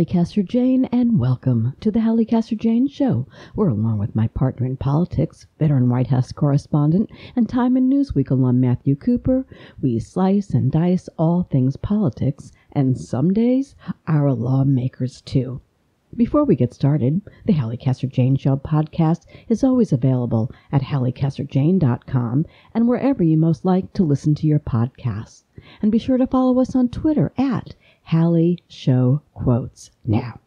Caster Jane, and welcome to the Hallie Caster Jane Show, where along with my partner in politics, veteran White House correspondent, and Time and Newsweek alum Matthew Cooper, we slice and dice all things politics, and some days, our lawmakers too. Before we get started, the Hallie Caster Jane Show podcast is always available at HallieCasterJane.com and wherever you most like to listen to your podcasts. And be sure to follow us on Twitter at Hallie Show Quotes. Now,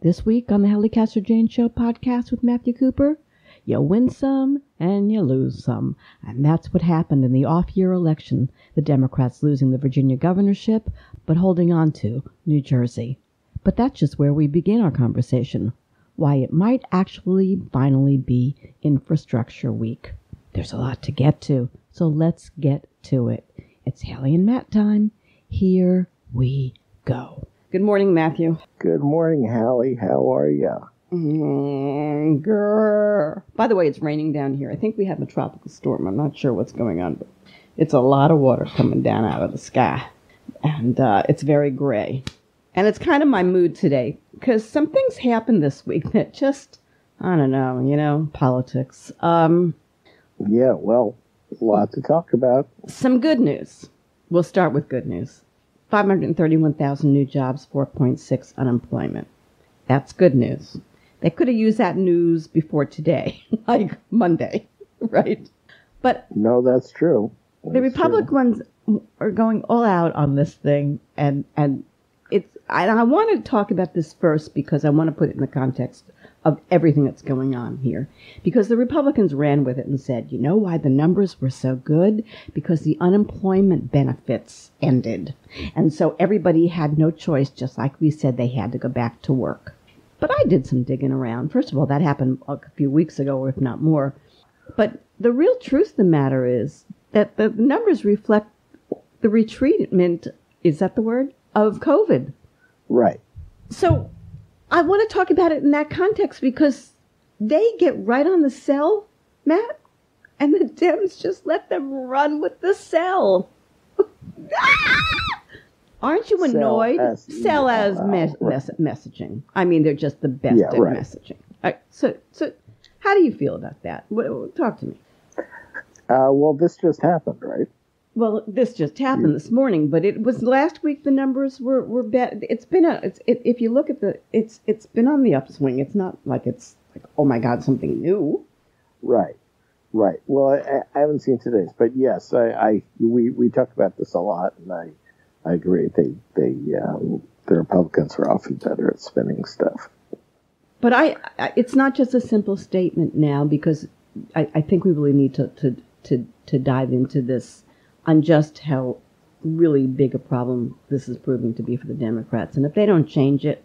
this week on the Hallie Caster Jane Show podcast with Matthew Cooper, you win some and you lose some. And that's what happened in the off-year election, the Democrats losing the Virginia governorship, but holding on to New Jersey. But that's just where we begin our conversation, why it might actually finally be Infrastructure Week. There's a lot to get to, so let's get to it. It's Hallie and Matt time. Here we go. Good morning, Matthew. Good morning, Hallie. How are you? By the way, it's raining down here. I think we have a tropical storm. I'm not sure what's going on, but it's a lot of water coming down out of the sky. And it's very gray. And it's kind of my mood today, because some things happened this week that just, I don't know, politics. Yeah, well, a lot to talk about. Some good news. We'll start with good news. 531,000 new jobs, 4.6 unemployment. That's good news. They could have used that news before today, like Monday, right? But no, that's true. The Republicans are going all out on this thing, and I want to talk about this first because I want to put it in the context of everything that's going on here. Because the Republicans ran with it and said, you know why the numbers were so good? Because the unemployment benefits ended. And so everybody had no choice, just like we said, they had to go back to work. But I did some digging around. First of all, that happened a few weeks ago, or if not more. But the real truth of the matter is that the numbers reflect the retreatment, is that the word, of COVID. Right. So I want to talk about it in that context because they get right on the cell, Matt, and the Dems just let them run with the cell. Aren't you annoyed? Cell as messaging. I mean, they're just the best at messaging. So how do you feel about that? Talk to me. Well, this just happened, right? Well, this just happened this morning, but it was last week. The numbers were bad. If you look at it's been on the upswing. It's not like it's like, oh my God, something new. Right. Well, I haven't seen today's, but yes, we talk about this a lot, and I agree. The Republicans are often better at spinning stuff. But it's not just a simple statement now, because I think we really need to dive into this on just how really big a problem this is proving to be for the Democrats. And if they don't change it,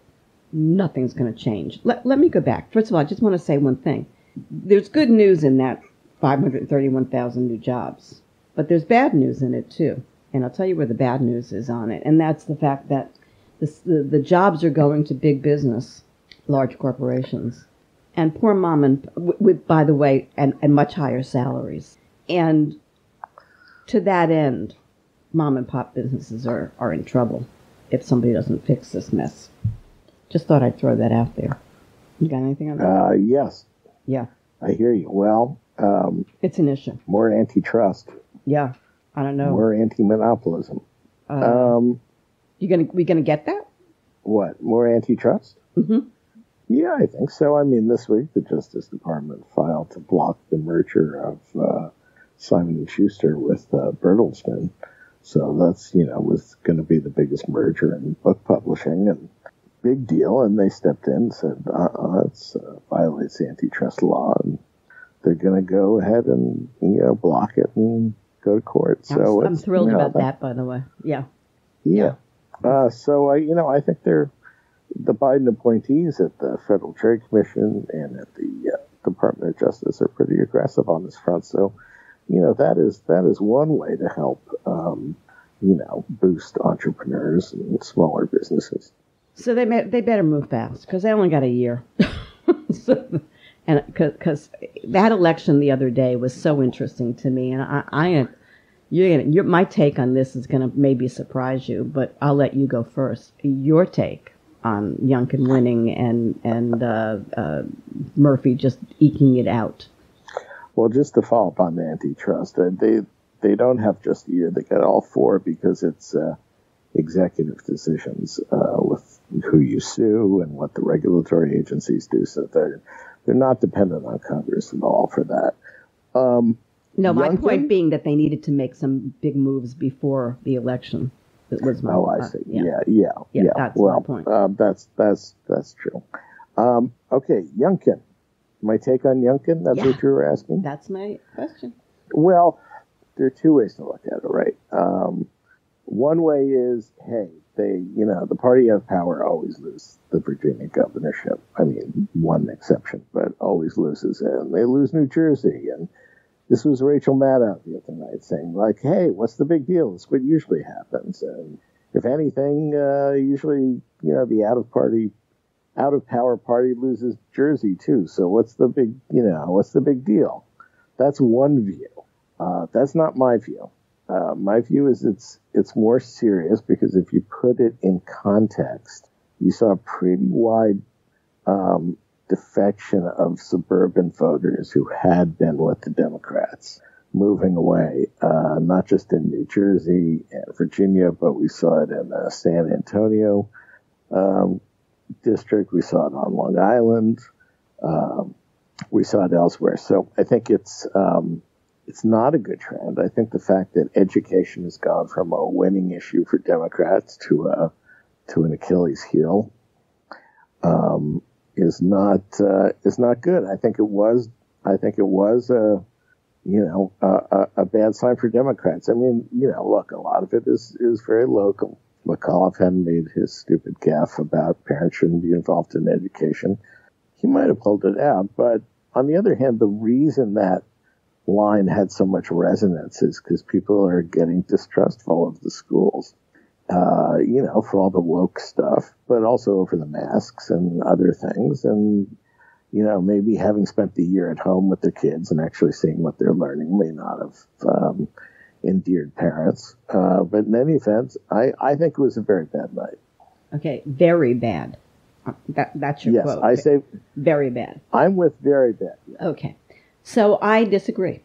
nothing's going to change. Let me go back. First of all, I just want to say one thing. There's good news in that 531,000 new jobs, but there's bad news in it too. And I'll tell you where the bad news is on it. And that's the fact that the jobs are going to big business, large corporations, and poor mom with, by the way, and much higher salaries. And to that end, mom and pop businesses are in trouble if somebody doesn't fix this mess. Just thought I'd throw that out there. You got anything on that? Yes. Yeah. I hear you. Well, it's an issue. More antitrust. Yeah. I don't know. More anti-monopolism. We gonna get that? What? More antitrust? Mm-hmm. Yeah, I think so. I mean, this week the Justice Department filed to block the merger of Simon & Schuster with Bertelsmann. So that's, was going to be the biggest merger in book publishing, and big deal. And they stepped in and said, it violates the antitrust law, and they're going to go ahead and, block it and go to court. So I'm thrilled about that, by the way. Yeah. Yeah. So I think the Biden appointees at the Federal Trade Commission and at the Department of Justice are pretty aggressive on this front. So, that is one way to help, boost entrepreneurs and smaller businesses. So they better move fast, because they only got a year. And because that election the other day was so interesting to me, and my take on this is going to maybe surprise you, but I'll let you go first. Your take on Youngkin winning and Murphy just eking it out. Well, just to follow up on the antitrust, they don't have just a year; they get all 4 because it's executive decisions with who you sue and what the regulatory agencies do. So they're not dependent on Congress at all for that. No, my point being that they needed to make some big moves before the election. That was my, I see. Yeah. That's well, my point. That's true. Okay, Youngkin. My take on Youngkin? That's what you were asking? That's my question. Well, there are 2 ways to look at it, right? One way is, hey, the party of power always lose the Virginia governorship. I mean, one exception, but always loses it. And they lose New Jersey. And this was Rachel Maddow the other night saying, like, hey, what's the big deal? It's what usually happens. And if anything, usually, the out of power party loses Jersey too. So what's the big deal? That's one view. That's not my view. My view is it's more serious because if you put it in context, you saw a pretty wide defection of suburban voters who had been with the Democrats moving away, not just in New Jersey and Virginia, but we saw it in the San Antonio district. We saw it on Long Island. We saw it elsewhere. So I think it's not a good trend. I think the fact that education has gone from a winning issue for Democrats to an Achilles heel is not good. I think it was a bad sign for Democrats. I mean, look, a lot of it is very local. McAuliffe hadn't made his stupid gaffe about parents shouldn't be involved in education. He might have pulled it out, but on the other hand, the reason that line had so much resonance is because people are getting distrustful of the schools, for all the woke stuff, but also over the masks and other things. And, maybe having spent the year at home with their kids and actually seeing what they're learning may not have endeared parents. But in any event, I think it was a very bad night. Okay, very bad. That's your quote. Yes, I say very bad. I'm with very bad. Yeah. Okay. So I disagree.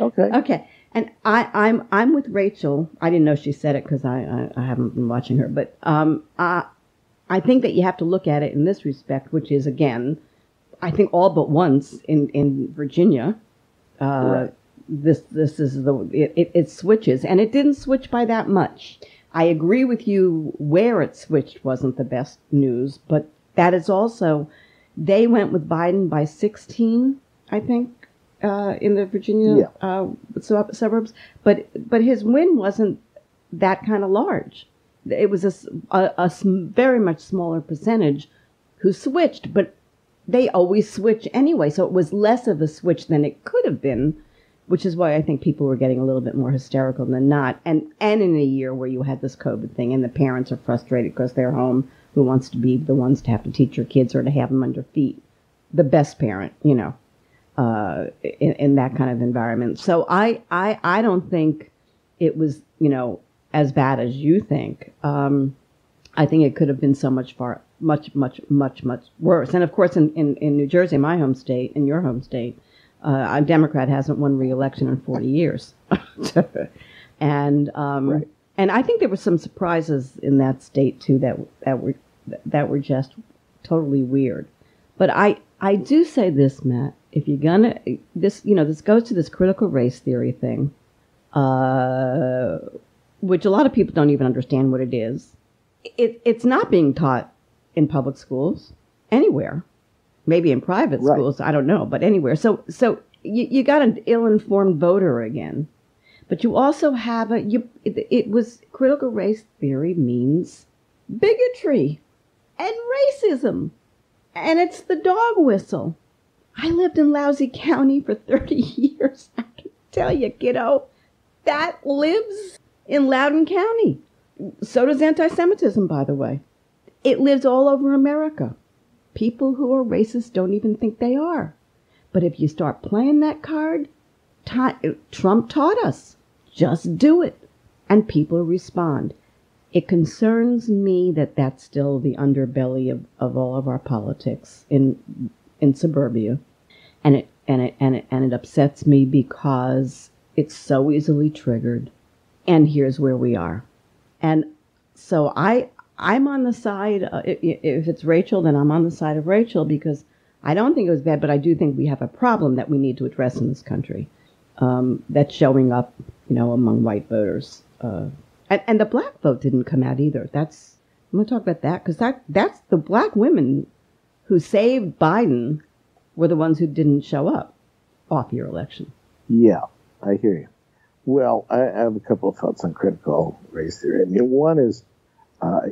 Okay. And I'm with Rachel. I didn't know she said it because I haven't been watching her. But I think that you have to look at it in this respect, which is, again, I think all but once in Virginia, right. This is it switches. And it didn't switch by that much. I agree with you where it switched wasn't the best news. But that is also, they went with Biden by 16, I think. In the Virginia suburbs, but his win wasn't that kind of large. It was a very much smaller percentage who switched, but they always switch anyway, so it was less of a switch than it could have been, which is why I think people were getting a little bit more hysterical than not. And in a year where you had this COVID thing and the parents are frustrated because they're home, who wants to be the ones to have to teach your kids or to have them under feet? The best parent, in that kind of environment. So I don't think it was, as bad as you think. I think it could have been so much much worse. And of course, in New Jersey, my home state, in your home state, a Democrat hasn't won re-election in 40 years. And right. And I think there were some surprises in that state too that were just totally weird. But I do say this, Matt. If you're gonna this goes to this critical race theory thing, which a lot of people don't even understand what it is. It's not being taught in public schools anywhere, maybe in private schools. I don't know, but anywhere. So you got an ill-informed voter again, but you also have it was critical race theory means bigotry and racism, and it's the dog whistle. I lived in Lousy County for 30 years. I can tell you, kiddo, that lives in Loudoun County. So does anti-Semitism, by the way. It lives all over America. People who are racist don't even think they are. But if you start playing that card, Trump taught us, just do it. And people respond. it concerns me that that's still the underbelly of all of our politics in suburbia, and it upsets me because it's so easily triggered. And here's where we are, and so I'm on the side. If it's Rachel, then I'm on the side of Rachel because I don't think it was bad, but I do think we have a problem that we need to address in this country. That's showing up, among white voters. And the black vote didn't come out either. I'm going to talk about that because that's the black women who saved Biden were the ones who didn't show up off your election. Yeah, I hear you. Well, I have a couple of thoughts on critical race theory. I mean, one is,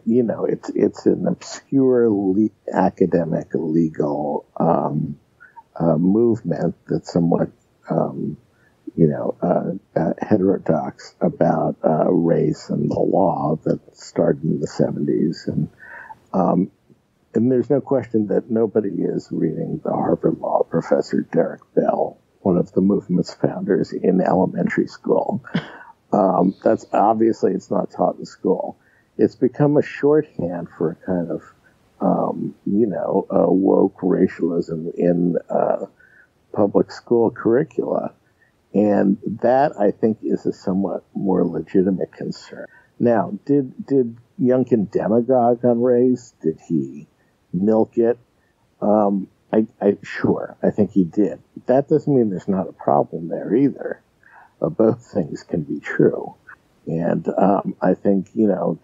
it's an obscure academic legal movement that's somewhat heterodox about race and the law that started in the 70s. And there's no question that nobody is reading the Harvard Law professor Derek Bell, one of the movement's founders, in elementary school. That's obviously it's not taught in school. It's become a shorthand for a kind of, woke racialism in public school curricula. And that, I think, is a somewhat more legitimate concern. Now, did Youngkin demagogue on race? Did he milk it? Sure, I think he did. That doesn't mean there's not a problem there either. Both things can be true. And I think,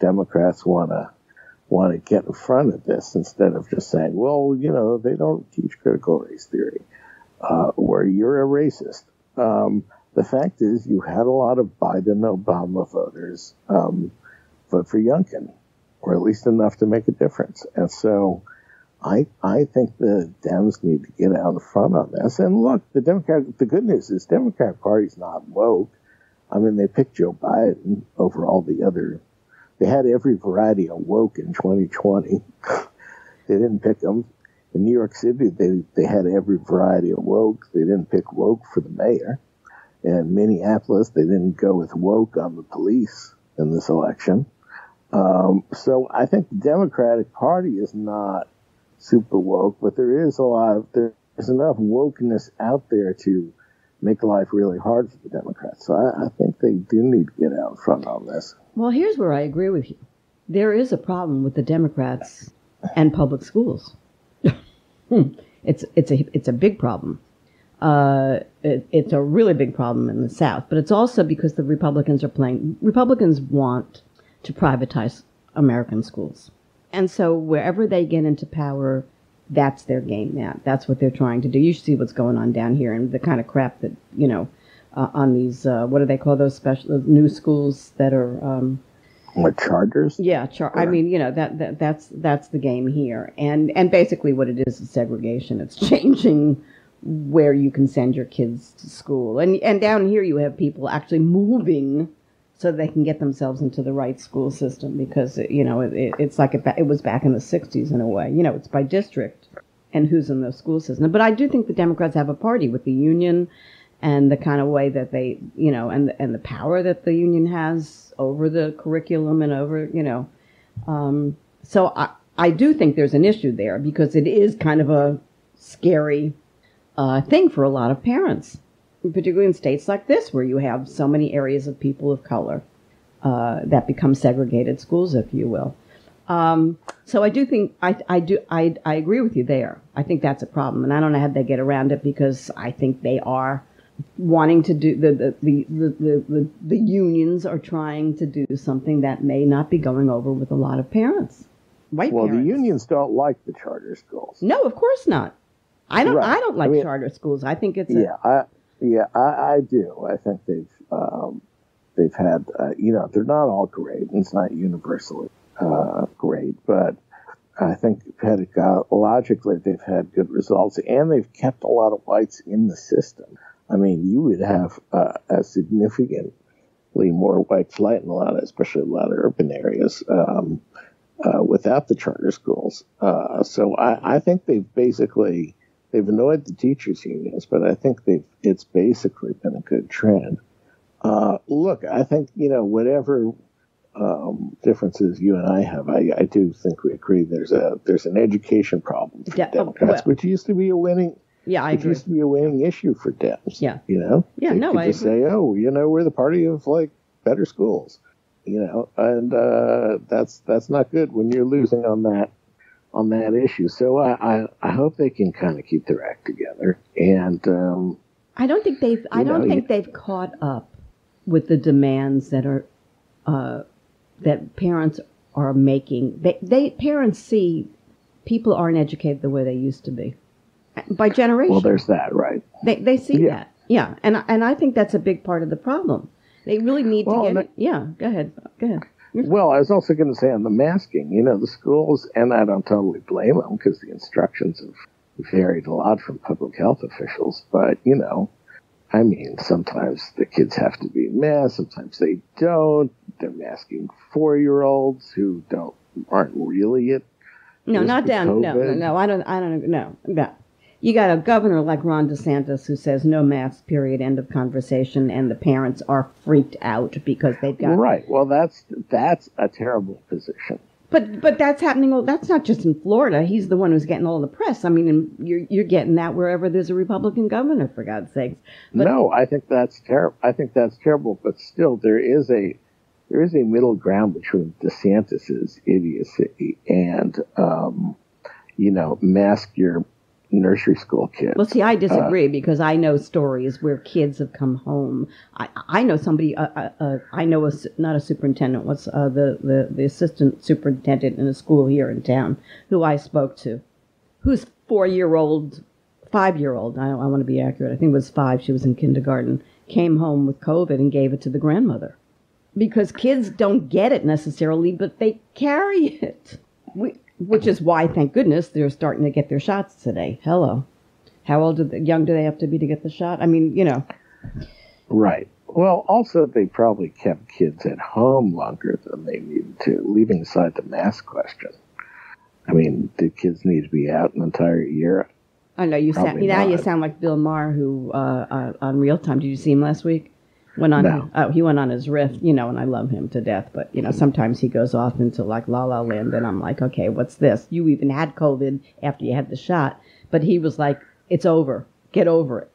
Democrats want to get in front of this instead of just saying, well, they don't teach critical race theory, or you're a racist. The fact is, you had a lot of Biden-Obama voters vote for Youngkin, or at least enough to make a difference. And so I think the Dems need to get out in front on this. And look, the good news is the Democratic Party's not woke. I mean, they picked Joe Biden over all the other. They had every variety of woke in 2020. They didn't pick him. In New York City, they had every variety of woke. They didn't pick woke for the mayor. In Minneapolis, they didn't go with woke on the police in this election. So I think the Democratic Party is not super woke, but there's enough wokeness out there to make life really hard for the Democrats. So I think they do need to get out in front on this. Well, here's where I agree with you. There is a problem with the Democrats and public schools. It's a big problem. It's a really big problem in the South, but it's also because the Republicans want to privatize American schools. And so wherever they get into power, that's their game now. That's what they're trying to do. You should see what's going on down here and the kind of crap that, on these, what do they call those special new schools that are, what, charters? Yeah, I mean, that's the game here. And basically what it is segregation. It's changing where you can send your kids to school. And down here you have people actually moving so they can get themselves into the right school system because, it's like it was back in the 60s in a way. It's by district and who's in the school system. But I do think the Democrats have a party with the union and the kind of way that they, and the power that the union has over the curriculum and over, So I do think there's an issue there because it is kind of a scary thing for a lot of parents, particularly in states like this where you have so many areas of people of color that become segregated schools, if you will. So I do think I agree with you there. I think that's a problem, and I don't know how they get around it because I think they are wanting to do the unions are trying to do something that may not be going over with a lot of parents. White parents. The unions don't like the charter schools. No, of course not. I don't like charter schools. I think it's I do. I think they've had they're not all great, and it's not universally great, but I think pedagogically they've had good results, and they've kept a lot of whites in the system. I mean, you would have a significantly more white flight in especially a lot of urban areas without the charter schools. So I think they've annoyed the teachers' unions, but I think it's basically been a good trend. Look, I think, whatever differences you and I have. I do think we agree there's an education problem for Democrats, which used to be a winning. Yeah, I agree. Used to be a winning issue for Dems. Yeah, they could just say, oh, we're the party of like better schools, and that's not good when you're losing on that issue. So I hope they can kind of keep their act together. And I don't think they've caught up with the demands that are that parents are making. Parents see people aren't educated the way they used to be by generation. Well, there's that, right? They see that, yeah, and I think that's a big part of the problem. They really need to get it. Yeah, go ahead. Well, I was also going to say on the masking, the schools, and I don't totally blame them because the instructions have varied a lot from public health officials, but, I mean, sometimes the kids have to be masked, sometimes they don't. They're masking 4-year-olds who aren't really at No, not down. COVID. No, I don't, no. You got a governor like Ron DeSantis who says no masks, period, end of conversation, and the parents are freaked out because they've got... Right. Well, that's a terrible position. But that's happening. That's not just in Florida. He's the one who's getting all the press. I mean, you're getting that wherever there's a Republican governor, for God's sakes. But, no, I think that's terrible. But still, there is a middle ground between DeSantis's idiocy and mask your nursery school kids. Well, see, I disagree because I know stories where kids have come home. I know somebody. I know not a superintendent. What's the assistant superintendent in a school here in town who I spoke to, whose 5-year-old. I want to be accurate. I think it was 5. She was in kindergarten. Came home with COVID and gave it to the grandmother because kids don't get it necessarily, but they carry it. Which is why, thank goodness, they're starting to get their shots today. Hello. How young do they have to be to get the shot? I mean, Right. Well, also, they probably kept kids at home longer than they needed to, leaving aside the mask question. I mean, did kids need to be out an entire year? I know you sound. Now you sound like Bill Maher, who on Real Time. Did you see him last week? No. He went on his riff, and I love him to death. But sometimes he goes off into like La La Land, and I'm like, okay, what's this? You even had COVID after you had the shot, but he was like, it's over. Get over it.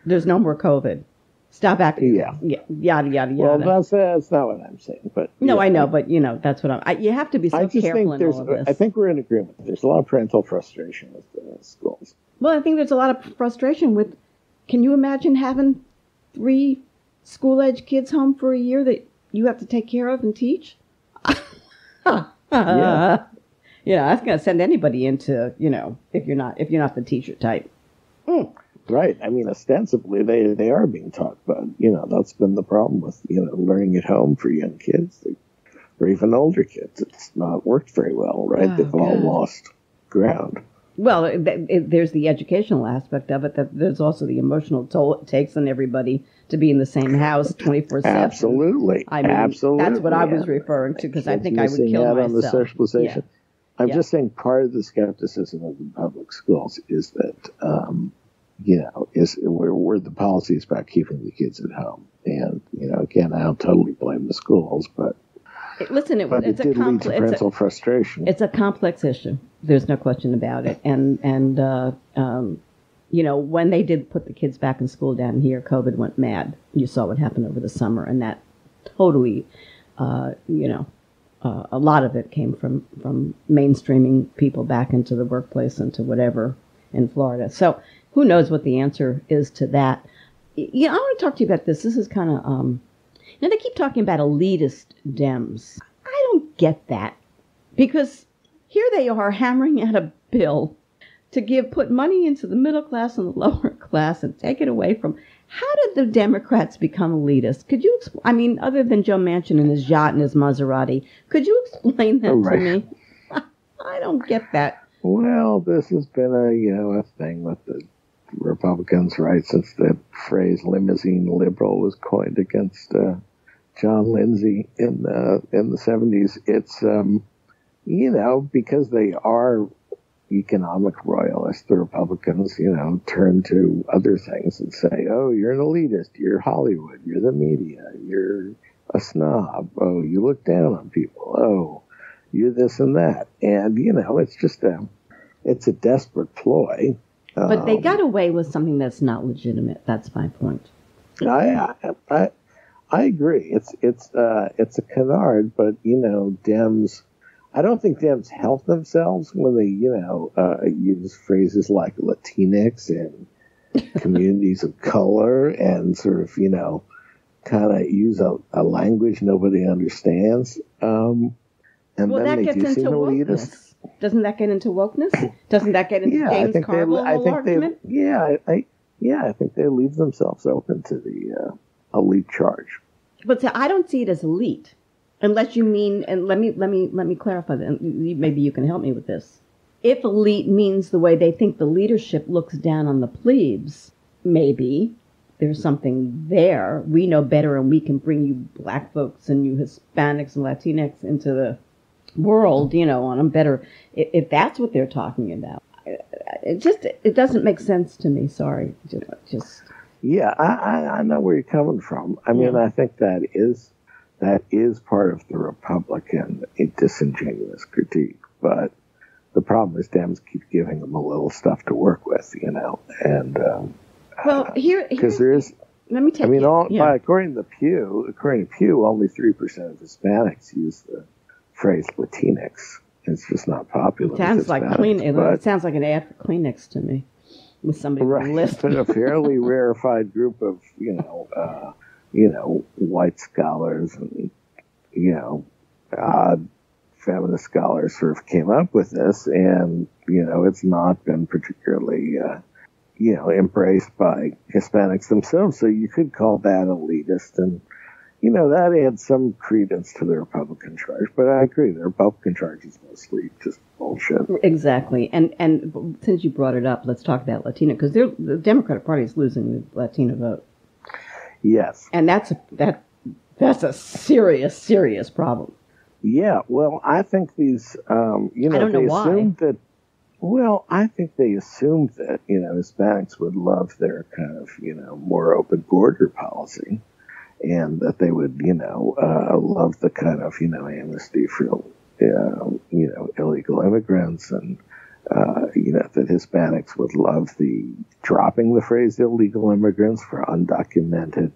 There's no more COVID. Stop acting. Yeah. Yada yada yada. Well, that's not what I'm saying. But no, I know, but that's what you have to be so careful in all of this. I think we're in agreement. There's a lot of parental frustration with the schools. Well, I think there's a lot of frustration with. Can you imagine having 3 school-age kids home for a year that you have to take care of and teach? Yeah. That's going to send anybody into, if you're not the teacher type. Right. I mean, ostensibly they are being taught, but that's been the problem with learning at home for young kids or even older kids. It's not worked very well, right? They've all lost ground. Well, there's the educational aspect of it. That there's also the emotional toll it takes on everybody to be in the same house 24/7. Absolutely. I mean, absolutely. That's what I was referring to because I think I would kill out myself. On the socialization. Yeah. I'm just saying part of the skepticism of the public schools is that, is where the policy is about keeping the kids at home. And, again, I don't totally blame the schools, but listen, it did lead to parental frustration. It's a complex issue. There's no question about it. And when they did put the kids back in school down here, COVID went mad. You saw what happened over the summer, and that totally, a lot of it came from mainstreaming people back into the workplace, into whatever in Florida. So who knows what the answer is to that. I want to talk to you about this. This is kind of, they keep talking about elitist Dems. I don't get that because here they are hammering out a bill to put money into the middle class and the lower class and take it away from. How did the Democrats become elitist? Could you, other than Joe Manchin and his yacht and his Maserati, could you explain that to me? I don't get that. Well, this has been a thing with the Republicans, right, since the phrase limousine liberal was coined against John Lindsay in the 70s. It's, because they are economic royalists, the Republicans, turn to other things and say, oh, you're an elitist, you're Hollywood, you're the media, you're a snob. Oh, you look down on people. Oh, you're this and that. And, it's just it's a desperate ploy. But they got away with something that's not legitimate. That's my point. I agree. It's a canard, but Dems. I don't think Dems help themselves when they use phrases like Latinx and communities of color and sort of kind of use a language nobody understands. And well, then that gets into wokeness. Doesn't that get into wokeness? Doesn't that get into James Carville's argument? I think they leave themselves open to the elite charge. But I don't see it as elite, unless you mean. And let me clarify that. Maybe you can help me with this. If elite means the way they think the leadership looks down on the plebes, maybe there's something there. We know better, and we can bring you black folks and you Hispanics and Latinx into the world, on them better. If that's what they're talking about, it doesn't make sense to me. Sorry, just. Yeah, I know where you're coming from. I mean, I think that is part of the Republican disingenuous critique, but the problem is Dems keep giving them a little stuff to work with, and well, because there is. Let me take. According to Pew, only 3% of Hispanics use the phrase Latinx. It's just not popular. It sounds like it sounds like an ad for Kleenex to me, with somebody list. But a fairly rarefied group of white scholars and odd feminist scholars sort of came up with this, and it's not been particularly embraced by Hispanics themselves. So you could call that elitist, and that adds some credence to the Republican charge. But I agree, the Republican charge is mostly just bullshit. Exactly. And since you brought it up, let's talk about Latino, because the Democratic Party is losing the Latino vote. Yes. And that's a serious, serious problem. Yeah. Well, I think these, I don't know why. I think they assumed that, Hispanics would love their kind of, more open border policy, and that they would, love the kind of, amnesty for, illegal immigrants, and, that Hispanics would love the dropping the phrase illegal immigrants for undocumented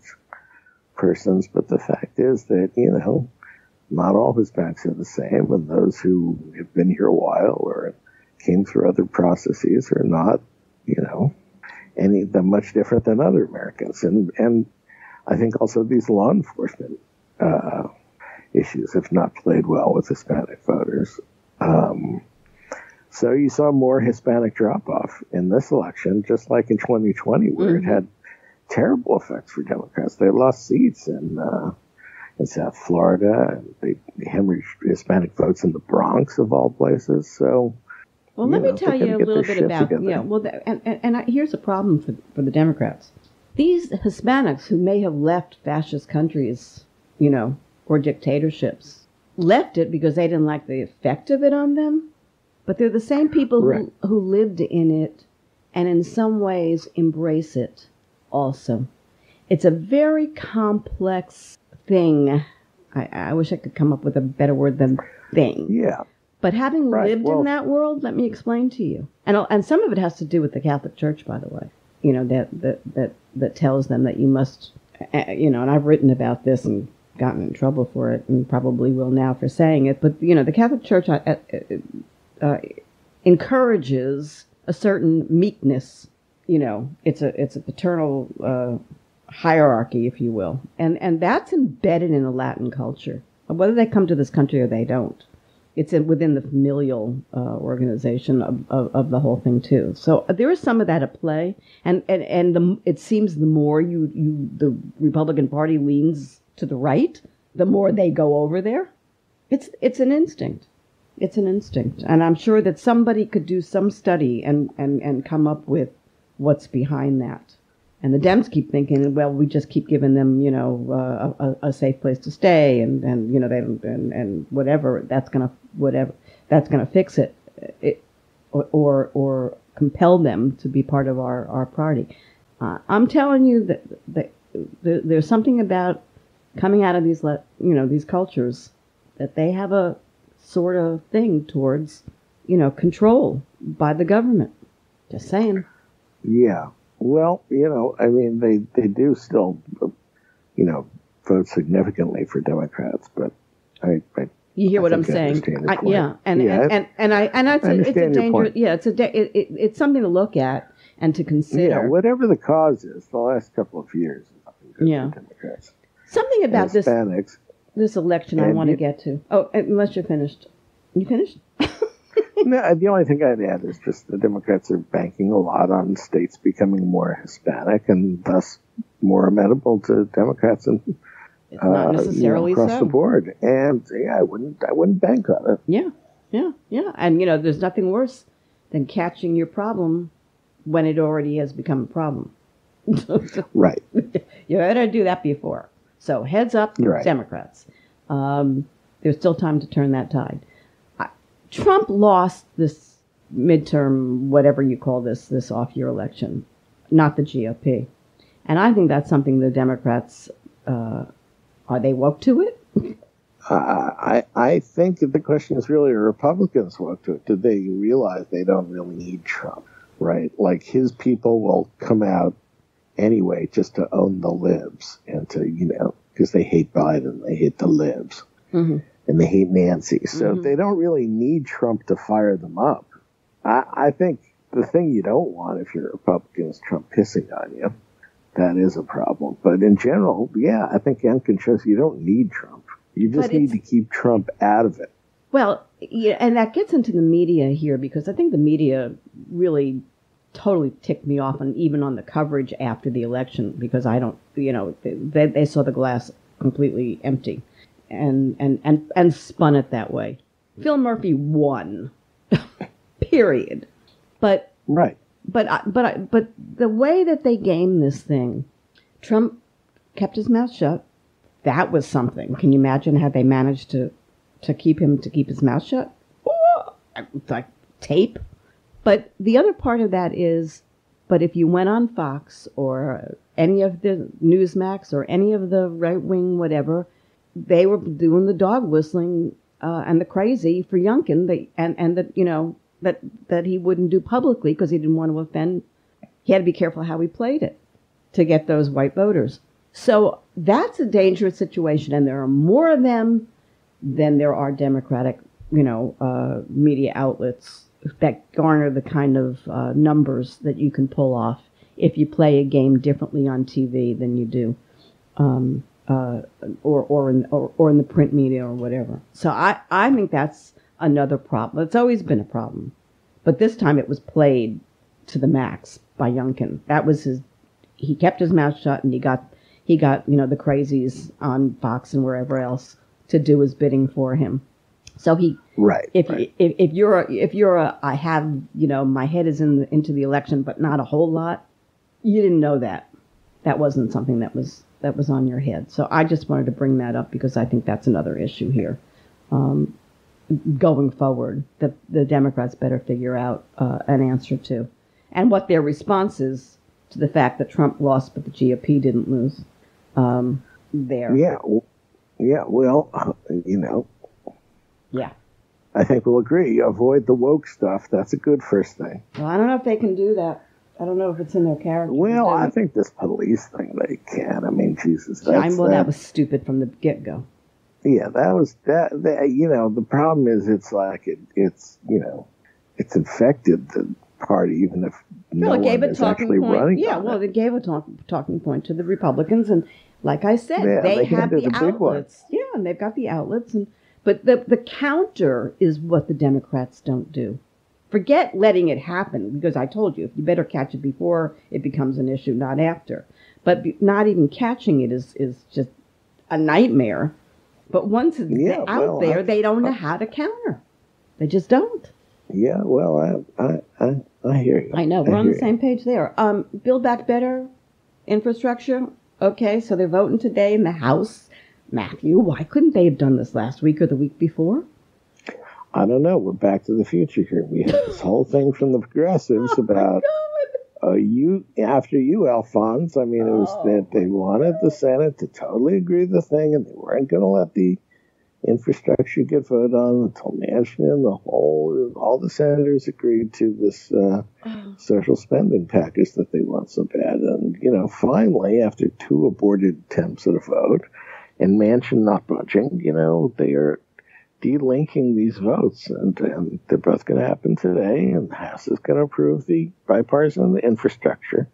persons. But the fact is that, not all Hispanics are the same, and those who have been here a while or came through other processes are not, any of them much different than other Americans. And I think also these law enforcement issues have not played well with Hispanic voters. So you saw more Hispanic drop-off in this election, just like in 2020, where it had terrible effects for Democrats. They lost seats in South Florida, and they hemorrhaged Hispanic votes in the Bronx, of all places. So, well, let me tell you a little bit about here's a problem for the Democrats. These Hispanics who may have left fascist countries, or dictatorships, left it because they didn't like the effect of it on them. But they're the same people who lived in it and in some ways embrace it also. It's a very complex thing. I wish I could come up with a better word than thing. Yeah. But having lived in that world, let me explain to you. And some of it has to do with the Catholic Church, by the way. That tells them that you must, and I've written about this and gotten in trouble for it, and probably will now for saying it. But the Catholic Church encourages a certain meekness. It's a paternal hierarchy, if you will, and that's embedded in the Latin culture, whether they come to this country or they don't. It's within the familial organization of the whole thing too. So there is some of that at play, and it seems the more the Republican Party leans to the right, the more they go over there. It's an instinct. It's an instinct, and I'm sure that somebody could do some study and come up with what's behind that. And the Dems keep thinking, well, we just keep giving them, a safe place to stay, and they and whatever that's gonna fix it, or compel them to be part of our party. I'm telling you that there's something about coming out of these cultures, that they have a sort of thing towards, control by the government. Just saying. Yeah. Well, I mean, they do still, vote significantly for Democrats, but I you hear what I'm saying? Yeah, it's a danger. Yeah, it's something to look at and to consider. Yeah, whatever the cause is, the last couple of years has not been good for Democrats. Something about this election I want to get to. Oh, unless you're finished. You finished? No, the only thing I'd add is just the Democrats are banking a lot on states becoming more Hispanic and thus more amenable to Democrats and it's not necessarily across the board. And I wouldn't bank on it. Yeah. And there's nothing worse than catching your problem when it already has become a problem. Right. You better do that before. So heads up, right. Democrats. There's still time to turn that tide. Trump lost this midterm, whatever you call this off-year election, not the GOP. And I think that's something the Democrats, are they woke to it? I think the question is really, are Republicans woke to it? Did they realize they don't really need Trump, right? Like his people will come out anyway just to own the libs and to, because they hate Biden, they hate the libs. Mm-hmm. And they hate Nancy. So they don't really need Trump to fire them up. I think the thing you don't want if you're a Republican is Trump pissing on you. That is a problem. But in general, yeah, I think Youngkin shows you don't need Trump. You just need to keep Trump out of it. Well, yeah, and that gets into the media here because I think the media really totally ticked me off, even on the coverage after the election because I don't, they saw the glass completely empty. And spun it that way. Phil Murphy won, period. But right. But the way that they gamed this thing, Trump kept his mouth shut. That was something. Can you imagine how they managed to keep his mouth shut? It's like tape. But the other part of that is, but if you went on Fox or any of the Newsmax or any of the right wing whatever. They were doing the dog whistling and the crazy for Youngkin, and that he wouldn't do publicly because he didn't want to offend. He had to be careful how he played it to get those white voters. So that's a dangerous situation, and there are more of them than there are Democratic, media outlets that garner the kind of numbers that you can pull off if you play a game differently on TV than you do. Or in the print media or whatever. So I think that's another problem. It's always been a problem. But this time it was played to the max by Youngkin. That was he kept his mouth shut and he got the crazies on Fox and wherever else to do his bidding for him. So if you're I have, my head is into the election but not a whole lot, you didn't know that. That wasn't something that was on your head. So I just wanted to bring that up because I think that's another issue here. Going forward, the Democrats better figure out an answer to. And what their response is to the fact that Trump lost but the GOP didn't lose there. Yeah. Well, Yeah. I think we'll agree. Avoid the woke stuff. That's a good first thing. Well, I don't know if they can do that. I don't know if it's in their character. Well, I think this police thing they can. I mean, Jesus, that was stupid from the get-go. Yeah, that was that. The problem is, it's like it's infected the party, even if no one is actually running. Yeah, well, it gave a talking point to the Republicans, and like I said, they have the outlets. Yeah, and they've got the outlets, but the counter is what the Democrats don't do. Forget letting it happen, because I told you, you better catch it before it becomes an issue, not after. But not even catching it is just a nightmare. But once it's out there, they don't know how to counter. They just don't. Yeah, well, I hear you. I know. We're on the same page there. Build Back Better, infrastructure. Okay, so they're voting today in the House. Matthew, why couldn't they have done this last week or the week before? I don't know. We're back to the future here. We had this whole thing from the progressives about you after you, Alphonse. I mean, it was that they wanted the Senate to totally agree with the thing, and they weren't going to let the infrastructure get voted on until Manchin and all the senators agreed to this social spending package that they want so bad. And finally, after 2 aborted attempts at a vote, and Manchin not budging, they are delinking these votes, and they're both going to happen today. And the House is going to approve the bipartisan infrastructure.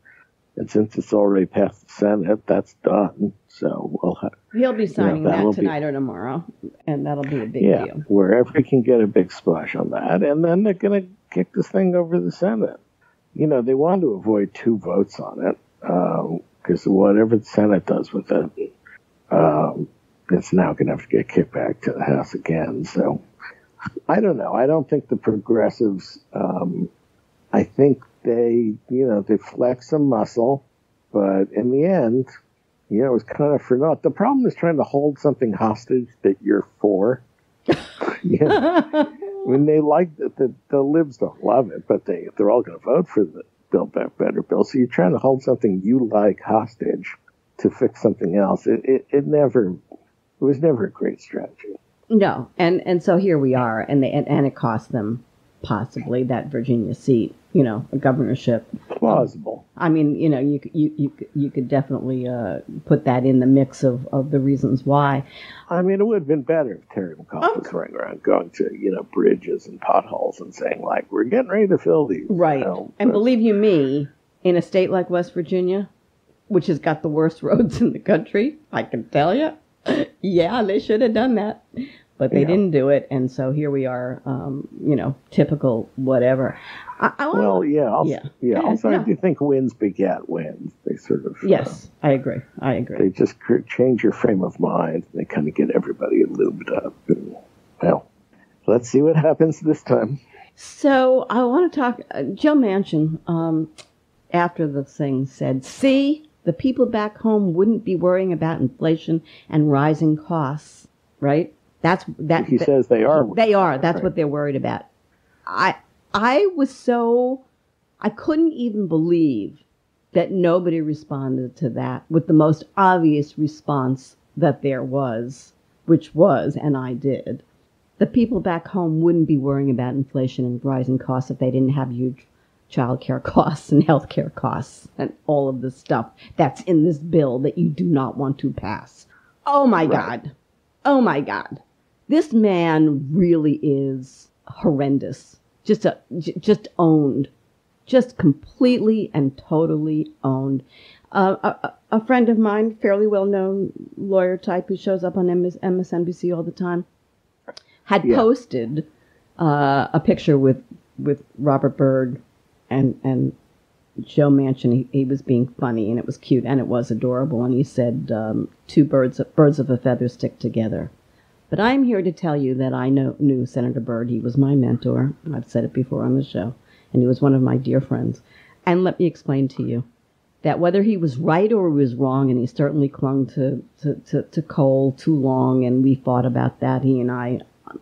And since it's already passed the Senate, that's done. So we'll have. He'll be signing that tonight or tomorrow, and that'll be a big deal. Wherever he can get a big splash on that, and then they're going to kick this thing over to the Senate. They wanted to avoid 2 votes on it because whatever the Senate does with it, it's now going to have to get kicked back to the House again. So I don't know. I don't think the progressives. I think they flex some muscle, but in the end, it was kind of for naught. The problem is trying to hold something hostage that you're for. When they like the libs don't love it, but they're all going to vote for the Build Back Better bill. So you're trying to hold something you like hostage to fix something else. It was never a great strategy. No, and so here we are, and it cost them possibly that Virginia seat, a governorship. Plausible. I mean, you could definitely put that in the mix of the reasons why. I mean, it would have been better if Terry McAuliffe was running around going to, bridges and potholes and saying, like, we're getting ready to fill these. Right. And believe you me, in a state like West Virginia, which has got the worst roads in the country, I can tell you, yeah, they should have done that. But they didn't do it, and so here we are, typical whatever. Also, I do think wins beget wins. They sort of... Yes, I agree. They just change your frame of mind. They kind of get everybody lubed up. And, well, let's see what happens this time. So I want to talk... Joe Manchin, after the thing, said, see, the people back home wouldn't be worrying about inflation and rising costs, right? He says they are. They are. That's what they're worried about. I couldn't even believe that nobody responded to that with the most obvious response that there was, which was, and I did. The people back home wouldn't be worrying about inflation and rising costs if they didn't have huge child care costs and health care costs and all of the stuff that's in this bill that you do not want to pass. Oh my God. Oh my God. This man really is horrendous. Just owned. Just completely and totally owned. A friend of mine, fairly well-known lawyer type who shows up on MSNBC all the time, had posted a picture with Robert Byrd and Joe Manchin. He was being funny, and it was cute, and it was adorable. And he said, 2 birds of a feather stick together. But I'm here to tell you that I knew Senator Byrd. He was my mentor. I've said it before on the show. And he was one of my dear friends. And let me explain to you that whether he was right or he was wrong, and he certainly clung to coal too long, and we fought about that, he and I,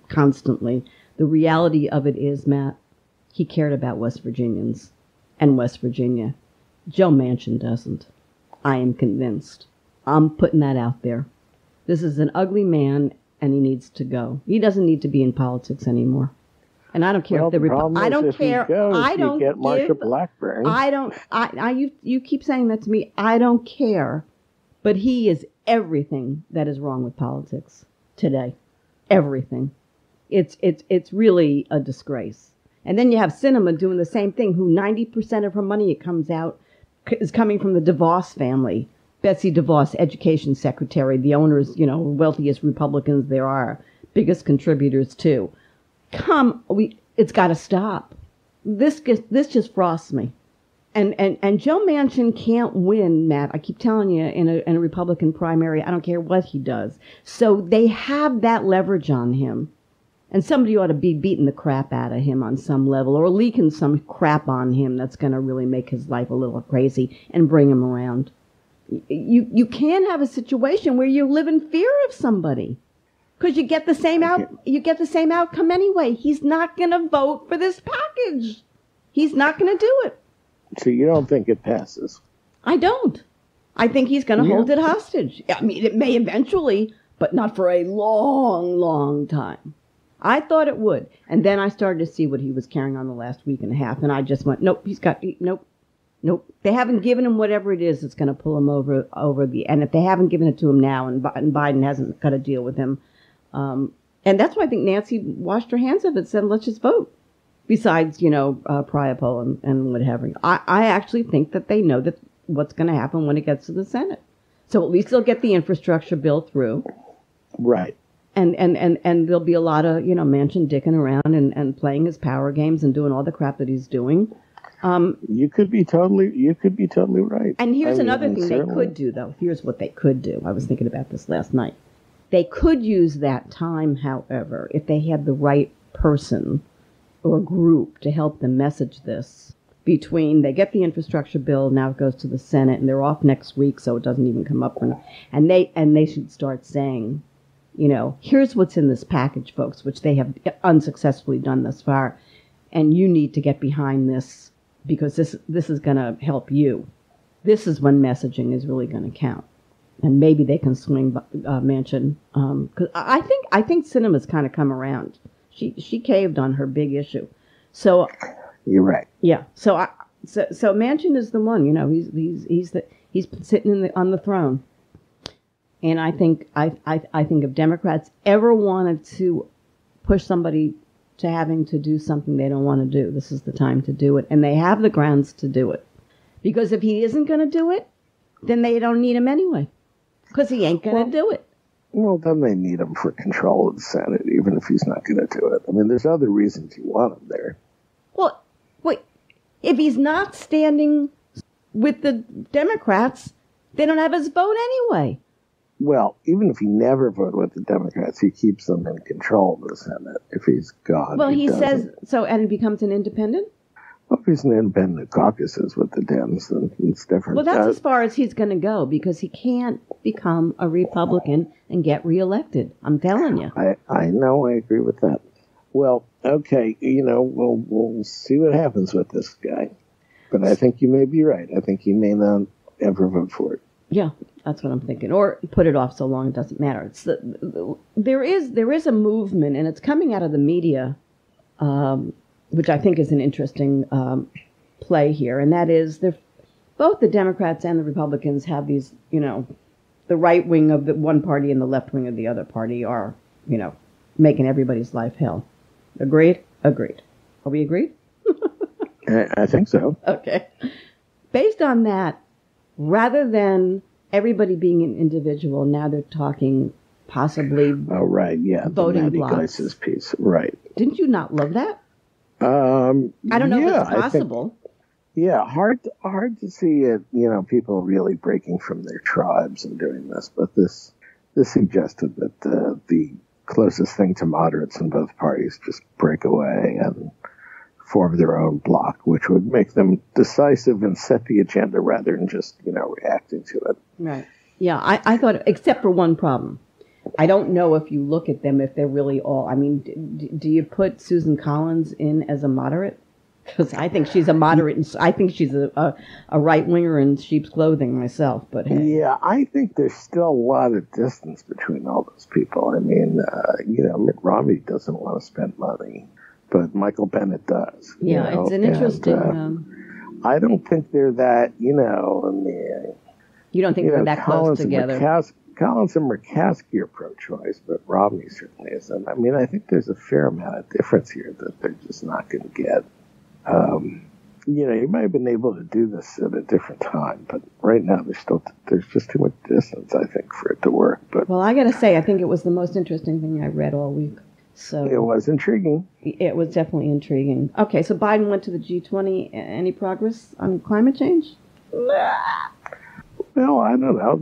constantly. The reality of it is, Matt, he cared about West Virginians and West Virginia. Joe Manchin doesn't. I am convinced. I'm putting that out there. This is an ugly man, and he needs to go. He doesn't need to be in politics anymore. And I don't care if the I don't care. I don't get Marsha Blackburn. I don't. You keep saying that to me. I don't care. But he is everything that is wrong with politics today. Everything. It's really a disgrace. And then you have Sinema doing the same thing, who 90% of her money is coming from the DeVos family. Betsy DeVos, education secretary, the owners, wealthiest Republicans there are, biggest contributors too. It's got to stop. This just frosts me. And Joe Manchin can't win, Matt. I keep telling you, in a Republican primary, I don't care what he does. So they have that leverage on him. And somebody ought to be beating the crap out of him on some level, or leaking some crap on him that's going to really make his life a little crazy and bring him around. You can't have a situation where you live in fear of somebody, because you get the same outcome anyway. He's not going to vote for this package. He's not going to do it. So you don't think it passes? I don't. I think he's going to Yeah. hold it hostage. I mean, it may eventually, but not for a long, long time. I thought it would. And then I started to see what he was carrying on the last week and a half, and I just went, nope, nope. They haven't given him whatever it is that's going to pull him over the, and if they haven't given it to him now, and Biden hasn't got to deal with him, and that's why I think Nancy washed her hands of it, said, let's just vote. Besides, Priapol and whatever. I actually think that they know that what's going to happen when it gets to the Senate. So at least they'll get the infrastructure bill through. Right. And there'll be a lot of, Manchin dicking around and playing his power games and doing all the crap that he's doing. You could be totally right. And here's another thing they could do, though. Here's what they could do. I was thinking about this last night. They could use that time, however, if they had the right person or group to help them message this between they get the infrastructure bill, now it goes to the Senate, and they're off next week, so it doesn't even come up. And they should start saying, here's what's in this package, folks, which they have unsuccessfully done thus far, and you need to get behind this because this is going to help you. This is when messaging is really going to count. And maybe they can swing Manchin. Because I think Sinema's kind of come around. She caved on her big issue. So you're right. Yeah. So Manchin is the one. He's sitting on the throne. And I think if Democrats ever wanted to push somebody to having to do something they don't want to do, this is the time to do it. And they have the grounds to do it. Because if he isn't going to do it, then they don't need him anyway. Because he ain't going to do it. Well, then they need him for control of the Senate, even if he's not going to do it. I mean, there's other reasons you want him there. Well, wait. If he's not standing with the Democrats, they don't have his vote anyway. Well, even if he never voted with the Democrats, he keeps them in control of the Senate if he's gone. Well, he says so, and it becomes an independent? Well, if he's an independent caucuses with the Dems, then it's different. Well, that's as far as he's going to go, because he can't become a Republican and get reelected. I'm telling you. I know, I agree with that. Well, okay, we'll see what happens with this guy. But I think you may be right. I think he may not ever vote for it. Yeah, that's what I'm thinking. Or put it off so long it doesn't matter. It's there is a movement, and it's coming out of the media, which I think is an interesting play here, and that is both the Democrats and the Republicans have these, the right wing of the one party and the left wing of the other party are, making everybody's life hell. Agreed? Agreed. Are we agreed? I think so. Okay. Based on that, rather than everybody being an individual, now they're talking possibly voting blocks. Piece. Right. Didn't you not love that? I don't know if it's possible. Hard to see it, people really breaking from their tribes and doing this, but this suggested that the closest thing to moderates in both parties just break away and form their own bloc, which would make them decisive and set the agenda rather than just, reacting to it. Right. Yeah, I thought, except for one problem. I don't know if you look at them, if they're really all, do you put Susan Collins in as a moderate? Because I think she's a moderate, and I think she's a right-winger in sheep's clothing myself, but hey. Yeah, I think there's still a lot of distance between all those people. I mean, Mitt Romney doesn't want to spend money, but Michael Bennet does. Yeah, it's an interesting... I don't think they're that, You don't think they're that close together? Collins and Murkowski are pro-choice, but Romney certainly isn't. I mean, I think there's a fair amount of difference here that they're just not going to get. You might have been able to do this at a different time, but right now there's just too much distance, I think, for it to work. But well, I got to say, I think it was the most interesting thing I read all week. So it was intriguing. It was definitely intriguing. Okay, so Biden went to the G20. Any progress on climate change? Well, I don't know.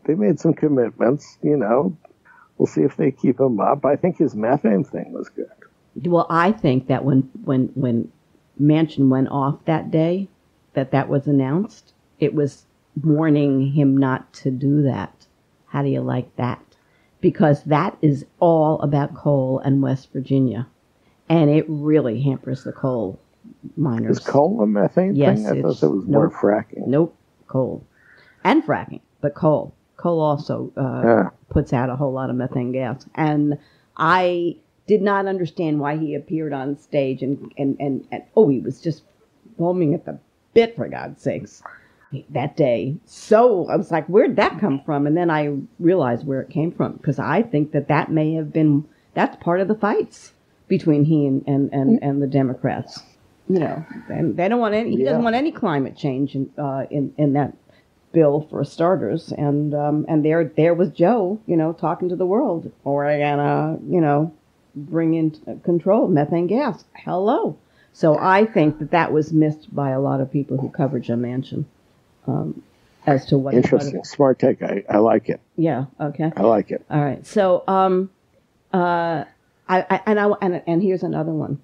They made some commitments. We'll see if they keep them up. I think his methane thing was good. Well, I think that when Manchin went off that day, that was announced, it was warning him not to do that. How do you like that? Because that is all about coal and West Virginia. And it really hampers the coal miners. Is coal a methane Yes, thing? I thought it was more fracking. Nope, coal. And fracking, but coal. Coal also puts out a whole lot of methane gas. And I did not understand why he appeared on stage and he was just foaming at the bit, for God's sakes, that day. So I was like, where'd that come from? And then I realized where it came from, because I think that may have been, that's part of the fights between he and the Democrats. You know, and they don't want any, he doesn't want any climate change in that bill, for starters. And there was Joe, you know, talking to the world, or we're gonna, you know, bring in control methane gas. Hello. So I think that was missed by a lot of people who cover Joe Manchin, as to what. Interesting, smart take. I like it. Yeah. Okay. I like it. All right. So and here's another one.